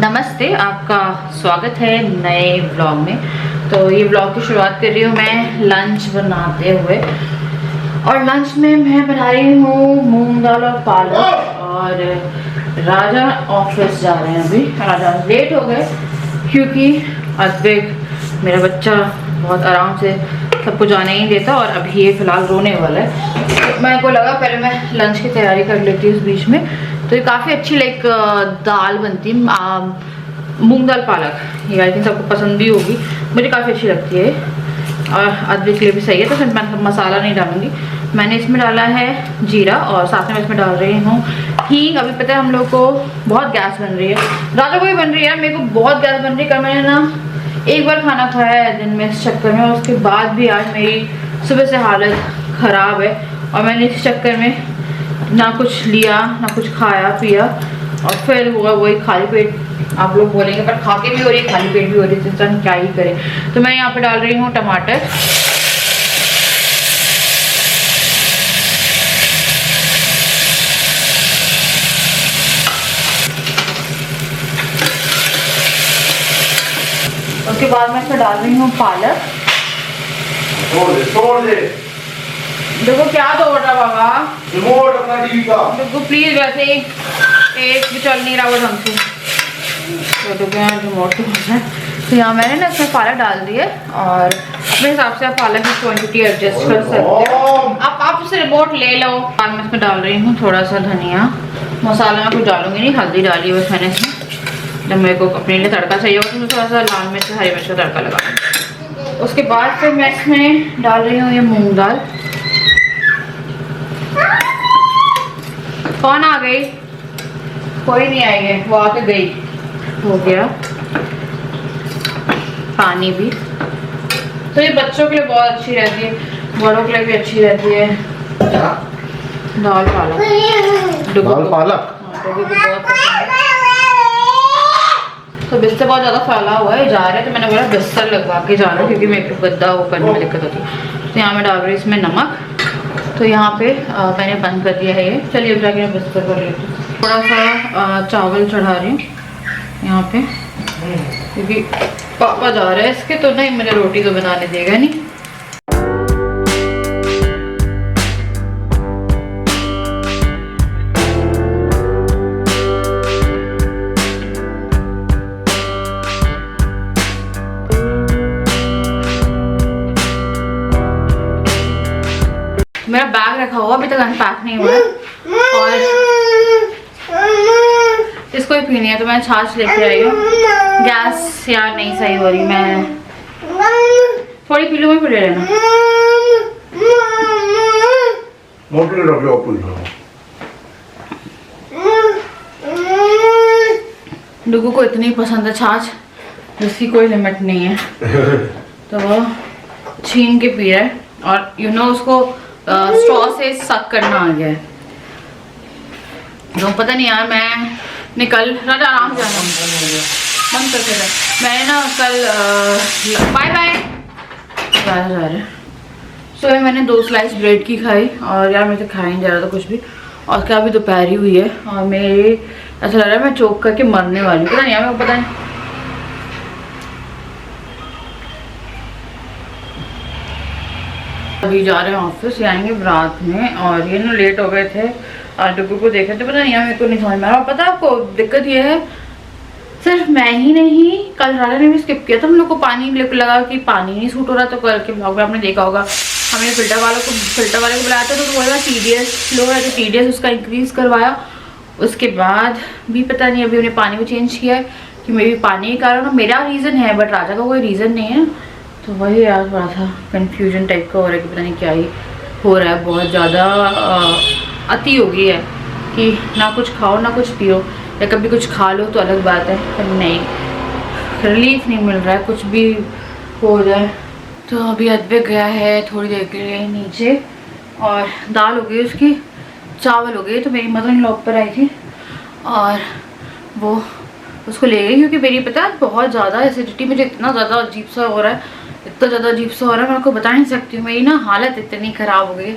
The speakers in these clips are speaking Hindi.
नमस्ते, आपका स्वागत है नए ब्लॉग में। तो ये ब्लॉग की शुरुआत कर रही हूँ मैं लंच बनाते हुए। और लंच में मैं बना रही हूँ मूंग दाल और पालक। और राजा ऑफिस जा रहे हैं। अभी राजा लेट हो गए क्योंकि अद्विक मेरा बच्चा बहुत आराम से सबको जाने ही देता और अभी ये फिलहाल रोने वाला है। तो मेरे को लगा पहले मैं लंच की तैयारी कर लेती हूँ उस बीच में। तो ये काफ़ी अच्छी दाल बनती है, मूंग दाल पालक। ये आई थिंक सबको पसंद भी होगी, मुझे काफ़ी अच्छी लगती है और अद्विक के लिए भी सही है। तो फिर मैं मसाला नहीं डालूंगी। मैंने इसमें डाला है जीरा और साथ में इसमें डाल रही हूँ हींग। अभी पता है हम लोग को बहुत गैस बन रही है, राजा को भी बन रही है, मेरे को बहुत गैस बन रही है। कल मैंने ना एक बार खाना खाया है दिन में इस चक्कर में, और उसके बाद भी आज मेरी सुबह से हालत ख़राब है। और मैंने इस चक्कर में ना कुछ लिया ना कुछ खाया पिया, और फिर हुआ वही खाली पेट। आप लोग बोलेंगे पर खा के भी हो रही है, खाली पेट भी हो रही है, तो इंसान क्या ही करे। तो मैं यहाँ पे डाल रही हूँ टमाटर, उसके बाद मैं इसमें डाल रही हूँ पालक। तोड़ दे। देखो क्या तोड़ रहा बाबा, रिमोट अपना टीवी का। देखो प्लीज, वैसे ही एक भी चल नहीं रहा वो ढंग से। तो रिमोट तो यहाँ मैंने ना इसमें पालक डाल दी है, और अपने हिसाब से आप पालक की क्वांटिटी एडजस्ट कर सकते हो। आप उसे रिमोट ले लो। बाद में इसमें डाल रही हूँ थोड़ा सा धनिया। मसाला मैं कुछ डालूंगी नहीं, हल्दी डाली बस मैंने इसमें। जब मेरे को अपने लिए तड़का चाहिए होगा तो मैं थोड़ा सा लाल मिर्च हरी मिर्च का तड़का लगा। उसके बाद फिर मैं इसमें डाल रही हूँ ये मूंग दाल। कौन आ गई? कोई नहीं आई है, वो आके गई। हो गया पानी भी। तो ये बच्चों के लिए बहुत अच्छी रहती है, बड़ों के लिए भी अच्छी रहती है दाल पालक। दाल पालक बहुत पसंद है। तो बिस्तर बहुत ज़्यादा फैला हुआ है, जा रहे हैं तो मैंने बोला बिस्तर लगवा के जाना, क्योंकि मेरे को गद्दा वो करने में दिक्कत होती है। तो यहाँ मैं डाल रही हूँ इसमें नमक। तो यहाँ पे मैंने बंद कर दिया है ये। चलिए अब जाके मैं बिस्तर कर लेती हूँ। थोड़ा सा चावल चढ़ा रही हूँ यहाँ पे, क्योंकि पापा जा रहे हैं इसके, तो नहीं मुझे रोटी तो बनाने देगा नहीं। मेरा बैग रखा हुआ अभी तक अनपैक नहीं हुआ है, और इसको ही पीनी है तो मैं छाछ लेके आई हूँ। गैस यार नहीं सही हो रही, मैं थोड़ी पी लूँ, मैं फिर ले लेना। डुगू को इतनी पसंद है छाछ जिसकी कोई लिमिट नहीं है। तो वो छीन के पी रहा है, और यू नो उसको स्ट्रॉ से सक करना आ गया है। तो पता नहीं यार, मैं निकल राजा आराम जाना बंद करके रहा। मैंने ना कल बाय बाय राजा जा रहे। सुबह मैंने 2 स्लाइस ब्रेड की खाई, और यार मैं तो खा ही नहीं जा रहा था कुछ भी। और क्या अभी दोपहर हुई है और मेरे ऐसा लग रहा है मैं चोक करके मरने वाली हूँ। पता नहीं यार, मेरे को पता नहीं। अभी जा रहे हैं ऑफिस, आएंगे रात में। और ये ना लेट हो गए थे और डुगू को देखे थे, पता नहीं यार मेरे को नहीं समझ में आ रहा। पता है आपको दिक्कत ये है, सिर्फ मैं ही नहीं, कल राजा ने भी स्किप किया था। हम लोग को पानी लगा कि पानी नहीं सूट हो रहा। तो कल के ब्लॉग में आपने देखा होगा, हमने फिल्टर वाले को बुलाया था, तो बोला TDS लो है, तो TDS उसका इंक्रीज करवाया। उसके बाद भी पता नहीं, अभी उन्हें पानी भी चेंज किया है कि मेरे पानी के कारण मेरा रीज़न है, बट राजा का कोई रीज़न नहीं है। तो वही यार थोड़ा सा कन्फ्यूजन टाइप का हो रहा है कि पता नहीं क्या ही हो रहा है। बहुत ज़्यादा अति हो गई है कि ना कुछ खाओ ना कुछ पियो, या कभी कुछ खा लो तो अलग बात है, पर नहीं, रिलीफ नहीं मिल रहा है कुछ भी हो जाए। तो अभी अद्विक गया है थोड़ी देर के लिए नीचे, और दाल हो गई उसकी, चावल हो गए। तो मेरी मदर इन लॉ पर आई थी और वो उसको ले गई, क्योंकि मेरी पता है बहुत ज़्यादा एसिडिटी, मुझे इतना ज़्यादा अजीब सा हो रहा है, इतना ज़्यादा अजीब सा हो रहा है, मैं आपको बता नहीं सकती हूँ। मेरी ना हालत इतनी ख़राब हो गई।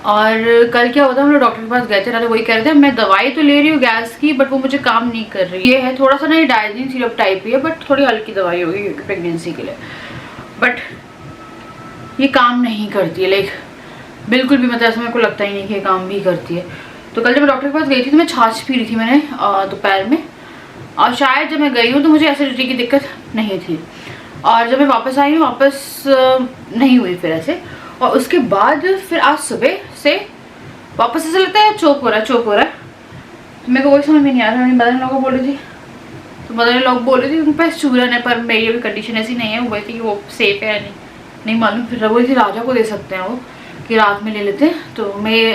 और कल क्या होता है, हम लोग डॉक्टर के पास गए थे ना, तो वही कह रहे थे मैं दवाई तो ले रही हूँ गैस की, बट वो मुझे काम नहीं कर रही। ये है थोड़ा सा ना, डायजीन सिरप टाइप ही है, बट थोड़ी हल्की दवाई होगी क्योंकि प्रेगनेंसी के लिए, बट ये काम नहीं करती है, लाइक बिल्कुल भी, मतलब ऐसा मेरे को लगता ही नहीं कि ये काम भी करती है। तो कल जब मैं डॉक्टर के पास गई थी तो मैं छाछ पी रही थी मैंने दोपहर में, और शायद जब मैं गई हूँ तो मुझे एसिडिटी की दिक्कत नहीं थी, और जब मैं वापस आई हूँ वापस नहीं हुई फिर ऐसे। और उसके बाद फिर आज सुबह से वापस ऐसा लगता है चोक हो रहा है, चोक हो रहा है। तो मेरे को वही समझ में नहीं आ रहा, मेरी मदर इन लॉ को बोल रही थी, तो मदर इन लॉ बोल रही थी उनके पास चूरन है, पर मेरी अभी कंडीशन ऐसी नहीं है। वो बोलती कि वो सेफ है या नहीं मालूम। फिर बोली थी राजा को दे सकते हैं वो, कि रात में ले लेते हैं तो मैं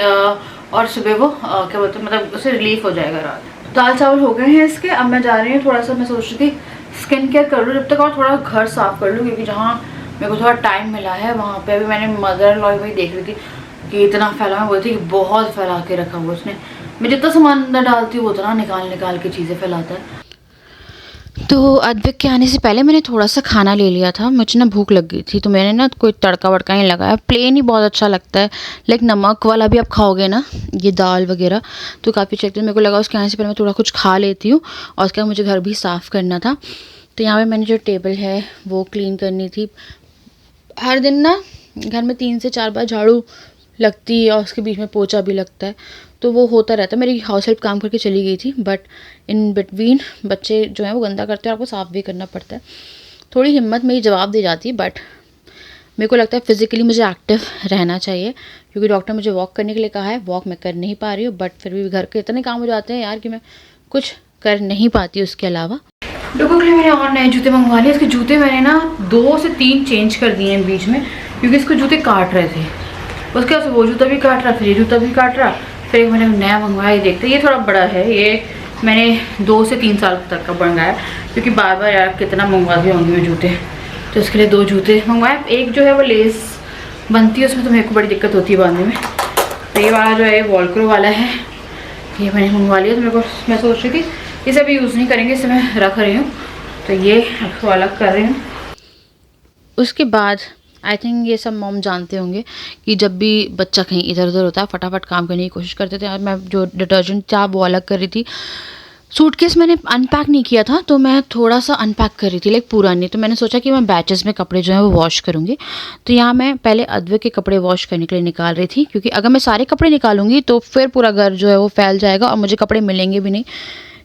और सुबह वो क्या बोलते हैं, मतलब उससे रिलीफ हो जाएगा रात। दाल चावल हो गए हैं इसके। अब मैं जा रही हूँ थोड़ा सा, मैं सोच रही थी स्किन केयर कर लूँ जब तक, और थोड़ा घर साफ कर लूँ, क्योंकि जहाँ मेरे को थोड़ा टाइम मिला है वहाँ पे अभी मैंने मदर इन लॉ वही देख रही थी कि इतना फैला, मैं बोलती कि बहुत फैला के रखा हुआ उसने। मैं जितना सामान अंदर डालती हूँ उतना निकाल के चीज़ें फैलाता है। तो अद्विक के आने से पहले मैंने थोड़ा सा खाना ले लिया था, मुझे ना भूख लग गई थी, तो मैंने ना कोई तड़का वड़का नहीं लगाया, प्लेन ही बहुत अच्छा लगता है। लाइक नमक वाला भी आप खाओगे ना ये दाल वगैरह तो काफ़ी अच्छा लगता है। मेरे को लगा उसके आने से पहले मैं थोड़ा कुछ खा लेती हूँ, और उसके बाद मुझे घर भी साफ़ करना था। तो यहाँ पर मैंने जो टेबल है वो क्लीन करनी थी। हर दिन ना घर में 3 से 4 बार झाड़ू लगती है, और उसके बीच में पोछा भी लगता है, तो वो होता रहता है। मेरी हाउस हेल्प काम करके चली गई थी, बट इन बिटवीन बच्चे जो हैं वो गंदा करते हैं, आपको साफ़ भी करना पड़ता है। थोड़ी हिम्मत मेरी जवाब दे जाती है, बट मेरे को लगता है फ़िज़िकली मुझे एक्टिव रहना चाहिए, क्योंकि डॉक्टर मुझे वॉक करने के लिए कहा है। वॉक मैं कर नहीं पा रही हूँ, बट फिर भी घर के इतने काम हो जाते हैं यार कि मैं कुछ कर नहीं पाती उसके अलावा। डुगू के लिए मैंने और नए जूते मंगवा लिए। इसके जूते मैंने ना 2 से 3 चेंज कर दिए हैं बीच में, क्योंकि इसको जूते काट रहे थे। उसके बाद वो जूता भी काट रहा, फिर ये जूता भी काट रहा, फिर एक मैंने नया मंगवाया। ये देखते, ये थोड़ा बड़ा है, ये मैंने 2 से 3 साल तक का मंगाया, क्योंकि बार बार यार कितना मंगवाती होंगी मैं जूते, तो इसके लिए 2 जूते मंगवाए। एक जो है वो लेस बनती है उसमें, तो मेरे को बड़ी दिक्कत होती है बांधने में। तो ये वाला जो है वॉलक्रो वाला है, ये मैंने मंगवा लिया। तो मेरे को, मैं सोच रही थी इसे अभी यूज़ नहीं करेंगे, इसे मैं रख रही हूँ, तो ये इसको अलग कर रही हूँ। उसके बाद आई थिंक ये सब मॉम जानते होंगे कि जब भी बच्चा कहीं इधर उधर होता है फटाफट काम करने की कोशिश करते थे। और मैं जो डिटर्जेंट था वो अलग कर रही थी। सूटकेस मैंने अनपैक नहीं किया था, तो मैं थोड़ा सा अनपैक कर रही थी, लाइक पूरा नहीं। तो मैंने सोचा कि मैं बैचेस में कपड़े जो हैं वो वॉश करूँगी। तो यहाँ मैं पहले अद्विक के कपड़े वॉश करने के लिए निकाल रही थी, क्योंकि अगर मैं सारे कपड़े निकालूंगी तो फिर पूरा घर जो है वो फैल जाएगा और मुझे कपड़े मिलेंगे भी नहीं।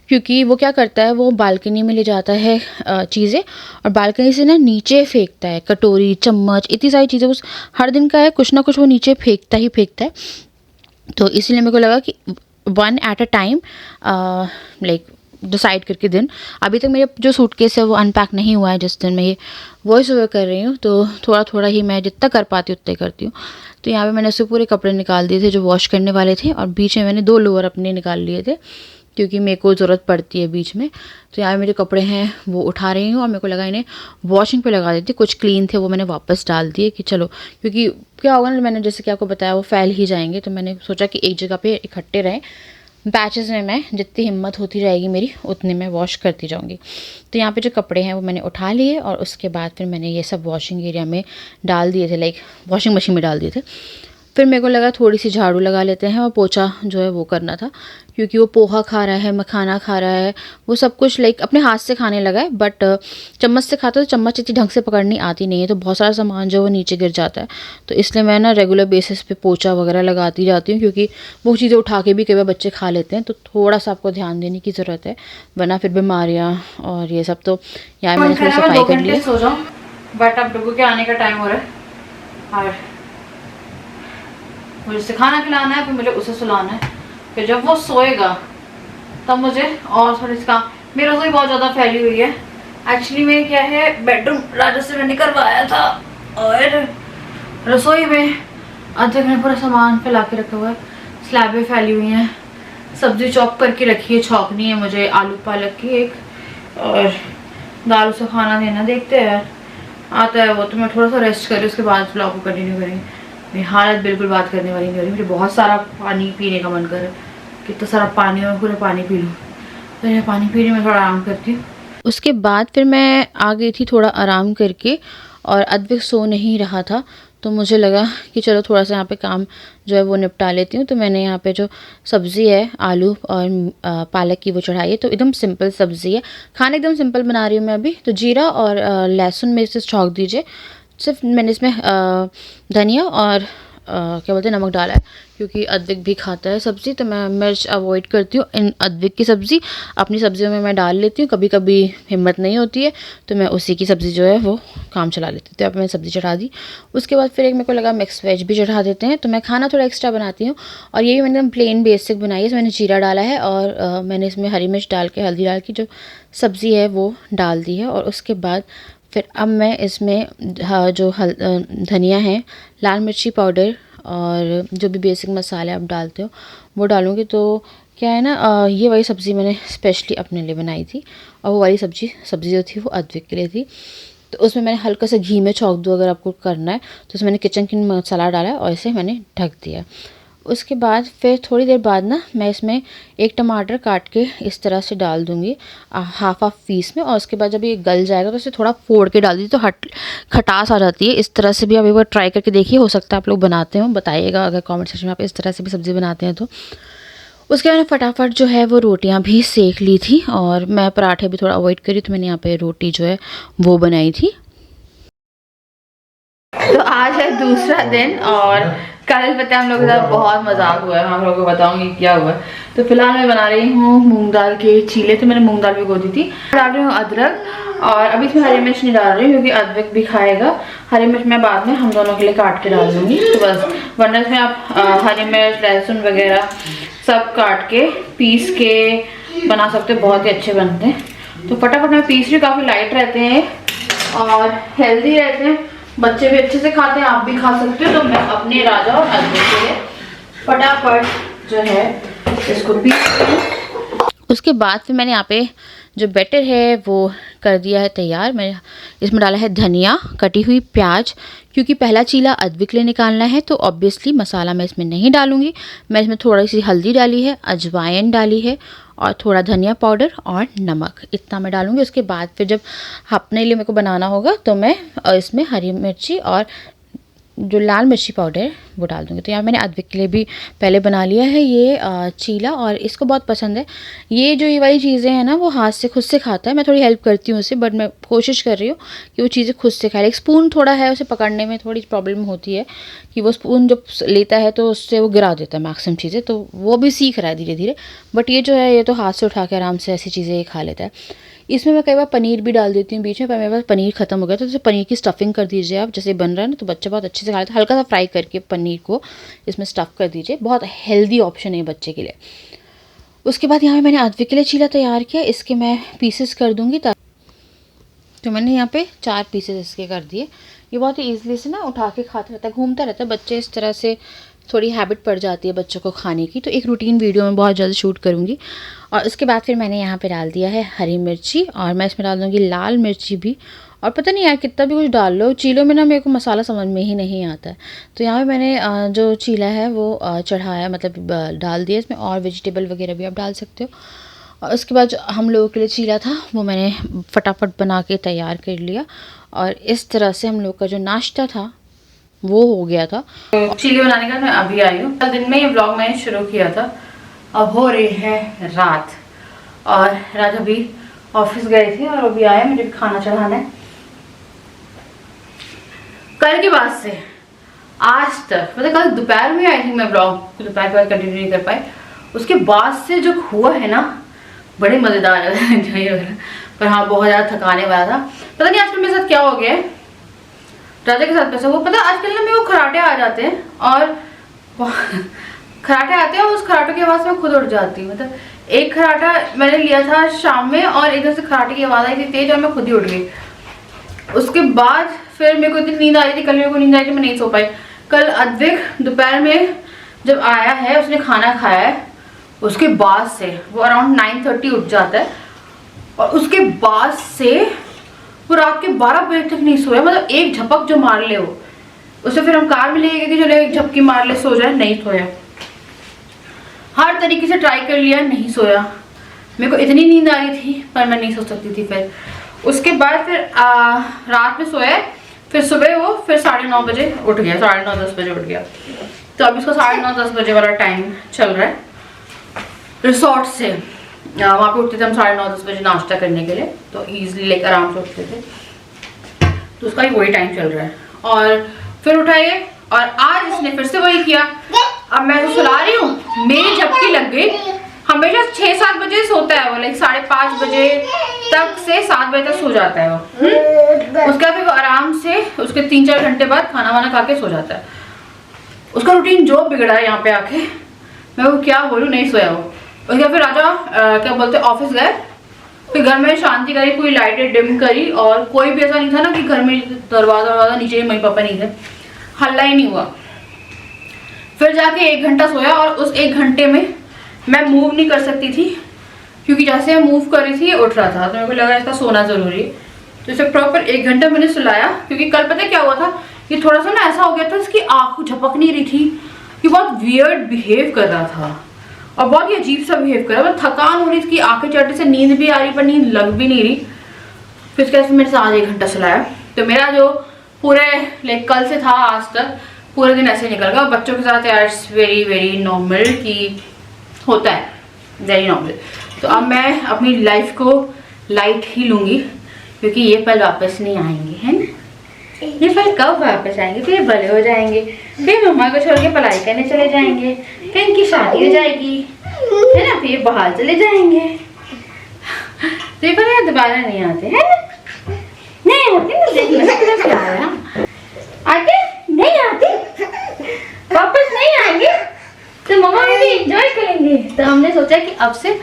क्योंकि वो क्या करता है, वो बालकनी में ले जाता है चीज़ें, और बालकनी से ना नीचे फेंकता है कटोरी चम्मच, इतनी सारी चीज़ें। उस हर दिन का है, कुछ ना कुछ वो नीचे फेंकता ही फेंकता है। तो इसलिए मेरे को लगा कि 1 at a time like decide करके दिन। अभी तक मेरा जो सूटकेस है वो अनपैक नहीं हुआ है जिस दिन मैं ये वॉइस ओवर कर रही हूँ, तो थोड़ा थोड़ा ही मैं जितना कर पाती हूँ उतना ही करती हूँ। तो यहाँ पे मैंने उससे पूरे कपड़े निकाल दिए थे जो वॉश करने वाले थे, और बीच में मैंने 2 लोअर अपने निकाल लिए थे, क्योंकि मेरे को ज़रूरत पड़ती है बीच में। तो यहाँ मेरे कपड़े हैं वो उठा रही हूँ, और मेरे को लगा इन्हें वॉशिंग पे लगा देती। कुछ क्लीन थे वो मैंने वापस डाल दिए कि चलो, क्योंकि क्या होगा ना, मैंने जैसे कि आपको बताया वो फैल ही जाएंगे। तो मैंने सोचा कि एक जगह पे इकट्ठे रहें, बैचेस में मैं जितनी हिम्मत होती रहेगी मेरी उतने मैं वॉश करती जाऊँगी। तो यहाँ पे जो कपड़े हैं वो मैंने उठा लिए, और उसके बाद फिर मैंने ये सब वॉशिंग एरिया में डाल दिए थे, लाइक वॉशिंग मशीन में डाल दिए थे। फिर मेरे को लगा थोड़ी सी झाड़ू लगा लेते हैं, और पोछा जो है वो करना था, क्योंकि वो पोहा खा रहा है, मखाना खा रहा है, वो सब कुछ लाइक अपने हाथ से खाने लगा है। बट चम्मच से खाता है तो चम्मच इतनी ढंग से पकड़नी आती नहीं है, तो बहुत सारा सामान जो है वो नीचे गिर जाता है। तो इसलिए मैं ना रेगुलर बेसिस पे पोछा वगैरह लगाती जाती हूँ, क्योंकि वो चीज़ें उठा के भी कई बार बच्चे खा लेते हैं। तो थोड़ा सा आपको ध्यान देने की ज़रूरत है, वरना फिर बीमारियाँ और ये सब। तो यार मैंने थोड़ी सफाई कर ली, सो जाऊँ। बट अब डुगू के आने का टाइम हो रहा है, और मुझे उसे खाना खिलाना है, फिर मुझे उसे सुलाना है, फिर जब वो सोएगा तब मुझे और थोड़ी सी काम। मेरी रसोई बहुत ज़्यादा फैली हुई है। एक्चुअली में क्या है, बेडरूम राजा से मैंने करवाया था, और रसोई में अधक में पूरा सामान फैला के रखा हुआ है। स्लैबें फैली हुई हैं, सब्जी चॉप करके रखी है, छौंकनी है मुझे आलू पालक की एक, और दाल से खाना देना। देखते हैं आता है वो, तो मैं थोड़ा सा रेस्ट करूँ, उसके बाद ब्लॉग को कंटिन्यू करेंगे। मेरी हालत बिल्कुल बात करने वाली नहीं हो रही, मुझे बहुत सारा पानी पीने का मन कर रहा है, कितना सारा पानी और पूरा पानी पी लूँ। तो ये पानी पीने में थोड़ा आराम करती हूँ। उसके बाद फिर मैं आ गई थी थोड़ा आराम करके, और अद्विक सो नहीं रहा था, तो मुझे लगा कि चलो थोड़ा सा यहाँ पे काम जो है वो निपटा लेती हूँ। तो मैंने यहाँ पे जो सब्ज़ी है आलू और पालक की वो चढ़ाई है। तो एकदम सिंपल सब्ज़ी है, खाना एकदम सिंपल बना रही हूँ मैं अभी। तो जीरा और लहसुन में इसे छौंक दीजिए। सिर्फ मैंने इसमें धनिया और क्या बोलते हैं नमक डाला है, क्योंकि अद्विक भी खाता है सब्ज़ी, तो मैं मिर्च अवॉइड करती हूँ। इन अद्विक की सब्ज़ी अपनी सब्जियों में मैं डाल लेती हूँ, कभी कभी हिम्मत नहीं होती है तो मैं उसी की सब्ज़ी जो है वो काम चला लेती हूँ। तो यहाँ पर मैंने सब्ज़ी चढ़ा दी। उसके बाद फिर एक मेरे को लगा मिक्स वेज भी चढ़ा देते हैं, तो मैं खाना थोड़ा एक्स्ट्रा बनाती हूँ। और यही मैंने एकदम प्लेन बेसिक बनाई है। इसमें मैंने जीरा डाला है और मैंने इसमें हरी मिर्च डाल के हल्दी डाल के जो सब्ज़ी है वो डाल दी है। और उसके बाद फिर अब मैं इसमें जो धनिया है, लाल मिर्ची पाउडर और जो भी बेसिक मसाले आप डालते हो वो डालूँगी। तो क्या है ना, ये वाली सब्ज़ी मैंने स्पेशली अपने लिए बनाई थी और वो वाली सब्ज़ी जो थी वो अद्विक के लिए थी। तो उसमें मैंने हल्का सा घी में छौंक दूँ अगर आपको करना है। तो उसमें मैंने किचन किंग मसाला डाला है और इसे मैंने ढक दिया। उसके बाद फिर थोड़ी देर बाद ना मैं इसमें एक टमाटर काट के इस तरह से डाल दूँगी हाफ पीस में। और उसके बाद जब ये गल जाएगा तो इसे थोड़ा फोड़ के डाल दीजिए, तो खटास आ जाती है। इस तरह से भी आप एक बार ट्राई करके देखिए, हो सकता है आप लोग बनाते हो, बताइएगा अगर कमेंट सेक्शन में आप इस तरह से भी सब्ज़ी बनाते हैं तो। उसके बाद मैंने फटाफट जो है वो रोटियां भी सेक ली थी और मैं पराठे भी थोड़ा अवॉइड करी, तो मैंने यहाँ पे रोटी जो है वो बनाई थी। तो आज है दूसरा दिन और कल पता है हम लोगों के साथ बहुत मजाक हुआ है, मैं आप लोगों को बताऊंगी क्या हुआ है। तो फिलहाल मैं बना रही हूँ मूंग दाल के चीले। तो मैंने मूंग दाल भिगो दी थी, डाल रही हूँ अदरक और अभी इसमें हरी मिर्च नहीं डाल रही हूँ क्योंकि अदरक भी खाएगा। हरी मिर्च मैं बाद में हम दोनों के लिए काट के डाल दूँगी। तो बस, वरना इसमें आप हरी मिर्च लहसुन वगैरह सब काट के पीस के बना सकते हो, बहुत ही अच्छे बनते हैं। तो फटाफट मैं पीस रही हूँ, काफ़ी लाइट रहते हैं और हेल्दी रहते हैं, बच्चे भी अच्छे से खाते हैं, आप भी खा सकते हो। तो मैं अपने राजा और अद्विक के लिए फटाफट जो है इसको पीस। उसके बाद फिर मैंने यहाँ पे जो बैटर है वो कर दिया है तैयार। मैं इसमें डाला है धनिया, कटी हुई प्याज, क्योंकि पहला चीला अद्विक ले निकालना है तो ऑब्वियसली मसाला मैं इसमें नहीं डालूंगी। मैं इसमें थोड़ी सी हल्दी डाली है, अजवाइन डाली है और थोड़ा धनिया पाउडर और नमक, इतना मैं डालूंगी। उसके बाद फिर जब अपने लिए मेरे को बनाना होगा तो मैं इसमें हरी मिर्ची और जो लाल मिर्ची पाउडर है वो डाल दूँगी। तो यहाँ मैंने अद्विक के लिए भी पहले बना लिया है ये चीला और इसको बहुत पसंद है। ये वाली चीज़ें हैं ना वो हाथ से खुद से खाता है, मैं थोड़ी हेल्प करती हूँ उसे, बट मैं कोशिश कर रही हूँ कि वो चीज़ें खुद से खाए। एक स्पून थोड़ा है, उसे पकड़ने में थोड़ी प्रॉब्लम होती है कि वो स्पून जब लेता है तो उससे वो गिरा देता है मैक्सिमम चीज़ें, तो वो भी सीख रहा है धीरे धीरे। बट ये जो है ये तो हाथ से उठा के आराम से ऐसी चीज़ें खा लेता है। इसमें मैं कई बार पनीर भी डाल देती हूँ बीच में, पर मेरे पास पनीर खत्म हो गया तो जैसे पनीर की स्टफिंग कर दीजिए आप, जैसे बन रहा है ना तो बच्चा बहुत अच्छे से खा लेता है। हल्का सा फ्राई करके पनीर को इसमें स्टफ़ कर दीजिए, बहुत हेल्दी ऑप्शन है बच्चे के लिए। उसके बाद यहाँ पे मैंने अद्विक के लिए चीला तैयार किया, इसके मैं पीसेस कर दूँगी। तो मैंने यहाँ पे 4 पीसेस इसके कर दिए। ये बहुत ही ईजिली से ना उठा के खाता रहता है, घूमता रहता है। बच्चे इस तरह से थोड़ी हैबिट पड़ जाती है बच्चों को खाने की। तो एक रूटीन वीडियो मैं बहुत जल्द शूट करूँगी। और उसके बाद फिर मैंने यहाँ पे डाल दिया है हरी मिर्ची और मैं इसमें डाल दूँगी लाल मिर्ची भी। और पता नहीं यार कितना भी कुछ डाल लो, चीलों में ना मेरे को मसाला समझ में ही नहीं आता है। तो यहाँ पे मैंने जो चीला है वो चढ़ाया, मतलब डाल दिया। इसमें और वेजिटेबल वगैरह भी आप डाल सकते हो। और उसके बाद जो हम लोगों के लिए चीला था वो मैंने फटाफट बना के तैयार कर लिया। और इस तरह से हम लोग का जो नाश्ता था वो हो गया था। तो चीले बनाने का मैं अभी आई हूँ। कल दिन में ये व्लॉग मैंने शुरू किया था। अब हो रही है रात और राजा भी ऑफिस गए थे और अभी आए, मुझे भी खाना चढ़ाना है। कल के बाद से आज तक, मतलब कल दोपहर में आई थी मैं व्लॉग दोपहर के बाद कंटिन्यू नहीं कर पाई। उसके बाद से जो हुआ है ना बड़े मज़ेदार है पर हाँ बहुत ज़्यादा थकाने वाला था। पता नहीं आजकल मेरे साथ क्या हो गया है, राजा के साथ पैसा वो पता आजकल ना मेरे को खराटे आ जाते हैं और खराटे आते हैं और उस खराटों की आवाज़ में खुद उठ जाती हूँ। मतलब एक खराटा मैंने लिया था शाम में और इधर से खराटे की आवाज़ आई थी तेज और मैं खुद ही उठ गई। उसके बाद फिर मेरे को इतनी नींद आ रही थी, कल मेरे को नींद आई थी, मैं नहीं सो पाई। कल अद्विक दोपहर में जब आया है उसने खाना खाया है, उसके बाद से वो अराउंड 9:30 उठ जाता है और उसके बाद से वो रात के 12 बजे तक नहीं सोया। मतलब एक झपक जो मार ले वो, उसे फिर हम कार में ले गए कि चलो एक झपकी मार ले सो जाए, नहीं सोया। हर तरीके से ट्राई कर लिया, नहीं सोया। मेरे को इतनी नींद आ रही थी पर मैं नहीं सो सकती थी। फिर उसके बाद फिर रात में सोया फिर सुबह वो फिर 9:30 बजे उठ गया, 9:30 10 बजे उठ गया। तो अभी इसका 9:30 10 बजे वाला टाइम चल रहा है। रिसोर्ट से वहाँ पे उठते थे हम 9:30 10 बजे नाश्ता करने के लिए, तो ईजिली लाइक आराम से उठते थे। तो उसका ही वही टाइम चल रहा है। और फिर उठाइए और आज इसने फिर से वही किया। अब मैं तो सुला रही हूँ, मेरी झपकी लग गई। हमेशा 6-7 बजे सोता है वो, लाइक 5:30 बजे तक से 7 बजे तक सो जाता है वो। उसका फिर वो आराम से उसके 3-4 घंटे बाद खाना वाना खा के सो जाता है। उसका रूटीन जो बिगड़ा है यहाँ पे आके, मैं वो क्या बोलूँ, नहीं सोया वो। उसके फिर राजा क्या बोलते ऑफिस गए, फिर घर में शांति करी, पूरी लाइटें डिम करी और कोई भी ऐसा नहीं था ना कि घर में दरवाजा नीचे मम्मी पापा नहीं थे, हल्ला ही नहीं हुआ। फिर जाके 1 घंटा सोया और उस 1 घंटे में मैं मूव नहीं कर सकती थी, क्योंकि जैसे मैं मूव कर रही थी उठ रहा था, तो मेरे को लगा इसका सोना जरूरी है। तो इसे प्रॉपर 1 घंटा मैंने सुलाया, क्योंकि कल पता है क्या हुआ था, ये थोड़ा सा ना ऐसा हो गया था, इसकी आंख झपक नहीं रही थी, ये बहुत वियर्ड बिहेव कर रहा था और बहुत ही अजीब सा बिहेव कर रहा था। थकान हो रही थी, आंखें चढ़ने से नींद भी आ रही पर नींद लग भी नहीं रही। फिर इसके बाद मेरे से आज 1 घंटा सुलाया। तो मेरा जो पूरे लाइक कल से था आज तक पूरे दिन ऐसे निकल गया। बच्चों के साथ यार इट्स वेरी वेरी नॉर्मल कि होता है, वेरी नॉर्मल। तो अब मैं अपनी लाइफ को लाइट ही लूँगी, क्योंकि ये पल वापस नहीं आएंगे, है ना। ये पल कब वापस आएंगे, फिर बड़े हो जाएंगे, फिर मम्मा को छोड़ के पढ़ाई करने चले जाएंगे, फिर इनकी शादी हो जाएगी, है ना, फिर बाहर चले जाएंगे। तो ये पल दोबारा नहीं आते, है ना, नहीं आते ना, देखना कितना प्यार है। आते नहीं आते, वापस नहीं आएंगे, तो मम्मा भी एंजॉय करेंगे। तो हमने सोचा कि अब से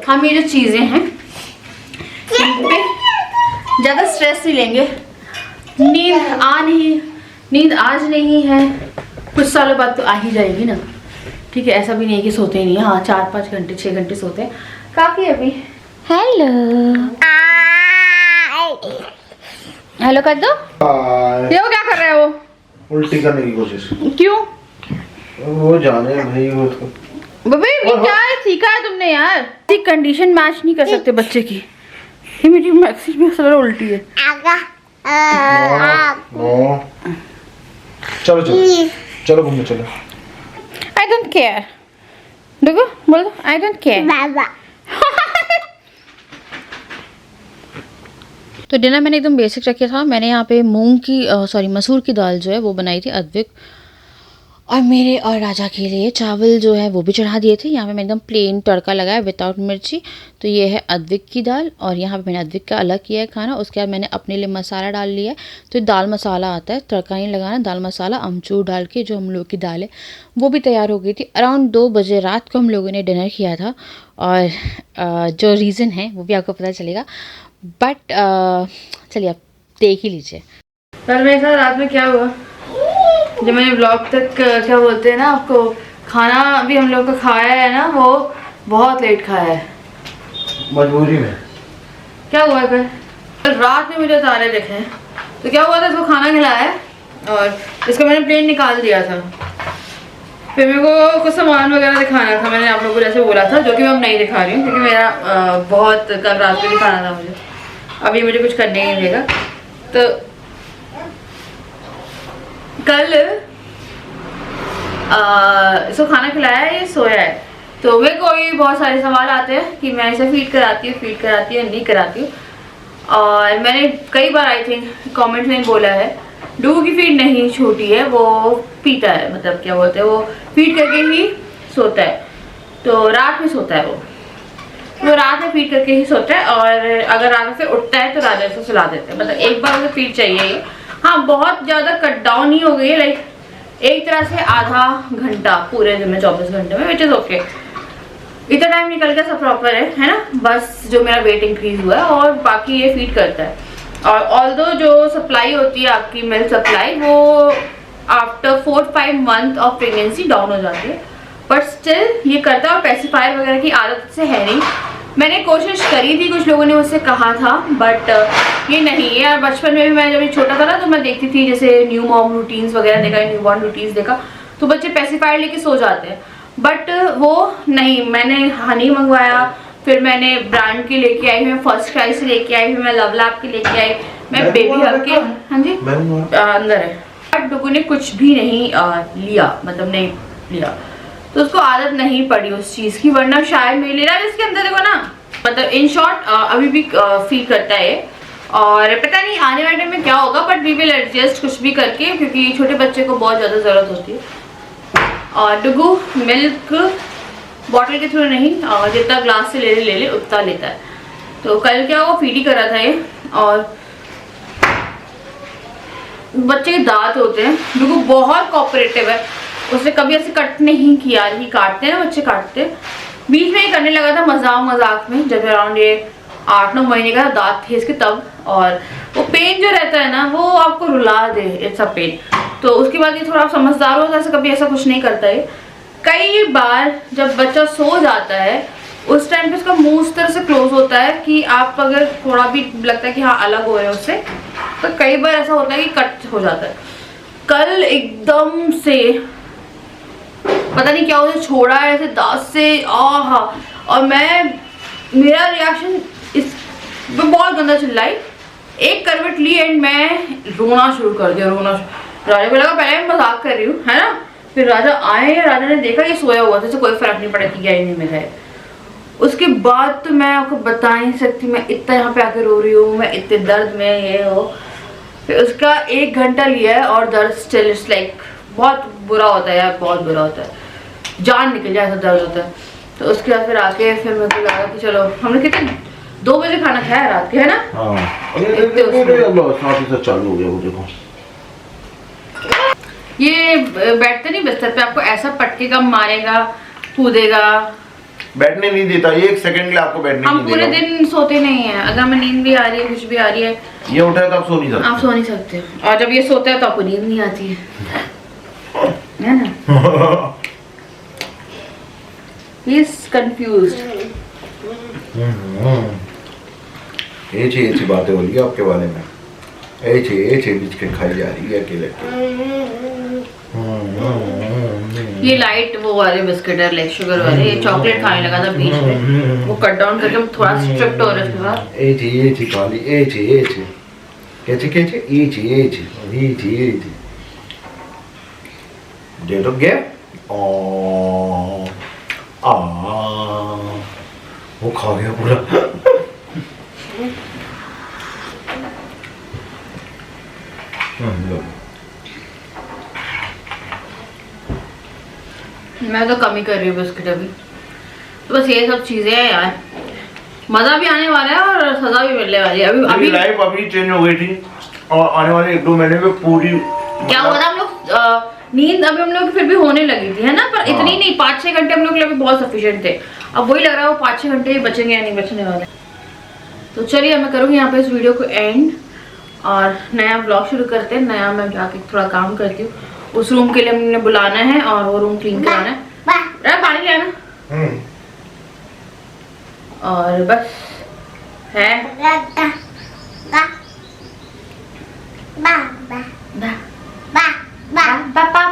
हम ये जो चीजें हैं इन पे ज्यादा स्ट्रेस नहीं लेंगे। नींद आज नहीं है, कुछ सालों बाद तो आ ही जाएगी ना, ठीक है। ऐसा भी नहीं है कि सोते ही नहीं है, हाँ 4-5 घंटे 6 घंटे सोते हैं काफी अभी। हेलो हेलो कर दो। ये वो क्या कर रहा है, वो उल्टी करने की कोशिश। क्यों? वो जाने भाई, वो तो बबे क्या सीखा है तुमने यार, कंडीशन मैच नहीं कर सकते बच्चे की। ये मेरी मैक्सी में सर उल्टी है। चलो चलो चलो घूमने चलो। आई डोंट केयर, देखो बोल दो आई डोंट केयर। तो डिनर मैंने एकदम बेसिक रखा था। मैंने यहाँ पे मसूर की दाल जो है वो बनाई थी अद्विक और मेरे और राजा के लिए। चावल जो है वो भी चढ़ा दिए थे। यहाँ पे मैंने एकदम प्लेन तड़का लगाया विदाउट मिर्ची। तो ये है अद्विक की दाल और यहाँ पे मैंने अद्विक का अलग किया है खाना। उसके बाद मैंने अपने लिए मसाला डाल लिया है। तो दाल मसाला आता है, तड़का नहीं लगाना, दाल मसाला अमचूर डाल के जो हम लोग की दाल है वो भी तैयार हो गई थी। अराउंड 2 बजे रात को हम लोगों ने डिनर किया था और जो रीज़न है वो भी आपको पता चलेगा, बट चलिए आप देख ही लीजिए। कल मेरे साथ रात में क्या हुआ, जब मैंने ब्लॉग तक क्या बोलते हैं ना आपको, खाना भी हम लोग का खाया है ना, वो बहुत लेट खाया है मजबूरी में। क्या हुआ कल रात में मुझे तारे दिखे हैं। तो क्या हुआ था, इसको खाना खिलाया और इसका मैंने प्लेन निकाल दिया था। फिर मेरे को कुछ सामान वगैरह दिखाना था, मैंने आप लोगों को जैसे बोला था, जो कि मैं अब नहीं दिखा रही हूँ क्योंकि मेरा बहुत कल रात में दिखाना था मुझे, अभी मुझे कुछ करने ही नहीं देगा। तो कल इसको खाना खिलाया है, ये सोया है। तो मेरे को भी बहुत सारे सवाल आते हैं कि मैं इसे फीड कराती हूँ नहीं कराती हूँ। और मैंने कई बार आई थिंक कमेंट में बोला है डूगू की फीड नहीं छोटी है, वो पीता है, मतलब क्या बोलते हैं, वो फीड करके ही सोता है। तो रात में सोता है वो रात में फीड करके ही सोता है। और अगर रात से उठता है तो राजा से सुला देते हैं, मतलब एक बार उसे फीड चाहिए। हाँ बहुत ज़्यादा कट डाउन ही हो गई है, लाइक एक तरह से आधा घंटा पूरे दिन में 24 घंटे में, विच इज़ ओके। इतना टाइम निकल गया, सब प्रॉपर है ना। बस जो मेरा वेट इंक्रीज हुआ है और बाकी ये फीड करता है। और ऑल्दो जो सप्लाई होती है आपकी मिल्क सप्लाई, वो after 4-5 month of pregnancy down हो जाती है, बट स्टिल ये करता है। और पेसिफायर वगैरह की आदत से है नहीं। मैंने कोशिश करी थी, कुछ लोगों ने मुझसे कहा था, बट ये नहीं है। यार बचपन में भी मैं जब छोटा था ना, तो मैं देखती थी जैसे न्यू मॉम रूटीन्स वगैरह देखा, न्यू बॉर्न रूटीन्स देखा, तो बच्चे पेसिफायर लेके सो जाते हैं, बट वो नहीं। मैंने हनी मंगवाया, फिर मैंने ब्रांड की लेके आई हूँ, फर्स्ट क्राई से लेके आई हूँ, मैं लव लैब की लेके आई, मैं बेबी हग के, हाँ जी अंदर है। बट डुगू ने कुछ भी नहीं लिया, मतलब नहीं लिया, तो उसको आदत नहीं पड़ी उस चीज की, वरना शायद मैं ले रहा है इसके अंदर देखो ना, मतलब इन शॉर्ट अभी भी फील करता है। और पता नहीं आने वाले टाइम में क्या होगा, बट वी विल एडजस्ट कुछ भी करके, क्योंकि छोटे बच्चे को बहुत ज़्यादा ज़रूरत होती है। और डुगू मिल्क बॉटल के थ्रू नहीं, जितना ग्लास से ले ले उतना लेता है। तो कल क्या वो फीड ही करा था ये, और बच्चे के दांत होते हैं, डुगू बहुत कोऑपरेटिव है, उसने कभी ऐसे कट नहीं किया, ही काटते हैं ना बच्चे, काटते हैं। बीच में ही करने लगा था मजाक में, जब अराउंड ये 8-9 महीने का दांत थे इसके तब। और वो पेन जो रहता है ना, वो आपको रुला दे, इट्स अ पेन। तो उसके बाद ये थोड़ा समझदार होता है, ऐसा कभी ऐसा कुछ नहीं करता है। कई बार जब बच्चा सो जाता है उस टाइम पे उसका मुंह उस तरह से क्लोज होता है कि आप अगर थोड़ा भी लगता है कि हाँ अलग हो रहे हैं उससे, तो कई बार ऐसा होता है कि कट हो जाता है। कल एकदम से पता नहीं क्या उसे छोड़ा है ऐसे दांत से, आहा, और मेरा रिएक्शन इस बहुत गंदा चिल्लाई, एक करवट ली एंड मैं रोना शुरू कर दिया, राजा को लगा पहले मैं मजाक कर रही हूँ, है ना। फिर राजा आए, राजा ने देखा कि सोया हुआ था, तो कोई फर्क नहीं पड़ा कि क्या नहीं मिला है। उसके बाद तो मैं आपको बता नहीं सकती, मैं इतना यहाँ पे आके रो रही हूँ, मैं इतने दर्द में ये हो। फिर उसका 1 घंटा लिया है और दर्द स्टिल इट्स लाइक बहुत बुरा होता है यार, बहुत बुरा होता है, जान निकल जाए ऐसा दर्द होता है। तो उसके बाद फिर आके फिर मेरे को लगा कि चलो, हमने कितने 2 बजे खाना खाया रात के, है ना। चालू हो गया वो देखो, ये बैठते नहीं बिस्तर पे, आपको ऐसा पटके का मारेगा, कूदेगा, बैठने नहीं देता, 1 सेकंड के लिए आपको बैठने हम नहीं पूरे देगा। दिन सोते नहीं है, अगर हमें नींद भी आ रही है, कुछ भी आ रही है, ये उठा है तो आप सो नहीं सकते, आप सो नहीं सकते। और जब ये सोते हैं तो आपको नींद नहीं आती है ना। He is confused. ऐसी बातें हो रही है आपके बारे में, ऐसे बिस्किट खाई जा रही है अकेले। ये लाइट वो वाले बिस्किट है, लाइक शुगर वाले, ये चॉकलेट खाने लगा था बीच में, वो कट डाउन करके थोड़ा स्ट्रिक्ट हो रहा है उसके बाद। ऐसे खाली कैसे दे दो गया, वो खा गया पूरा। मैं तो कम ही कर रही हूँ बिस्किट अभी, तो बस ये सब चीजें हैं यार, मजा भी आने वाला है और सजा भी मिलने वाली है। अभी लाइफ अभी चेंज हो गई थी, और आने वाले 1-2 महीने में पूरी क्या हुआ था, हम लोग नींद अभी हम लोग की फिर भी होने लगी थी, है ना, पर इतनी नहीं, 5-6 घंटे हम लोग के लिए भी बहुत सफिशिएंट थे। अब वही लग रहा है वो 5-6 घंटे ही बचेंगे या नहीं बचने वाले। तो चलिए मैं करूँगी यहाँ पे इस वीडियो को एंड, और नया व्लॉग शुरू करते हैं। नया मैं जाके थोड़ा काम करती हूँ, उस रूम के लिए हमने बुलाना है और वो रूम क्लीन कराना है, पानी लाना, और बस है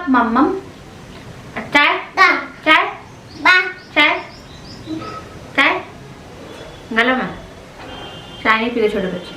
मम्मम चाय चाय चाय चाय गला में चाय नहीं पीते छोटे बच्चे।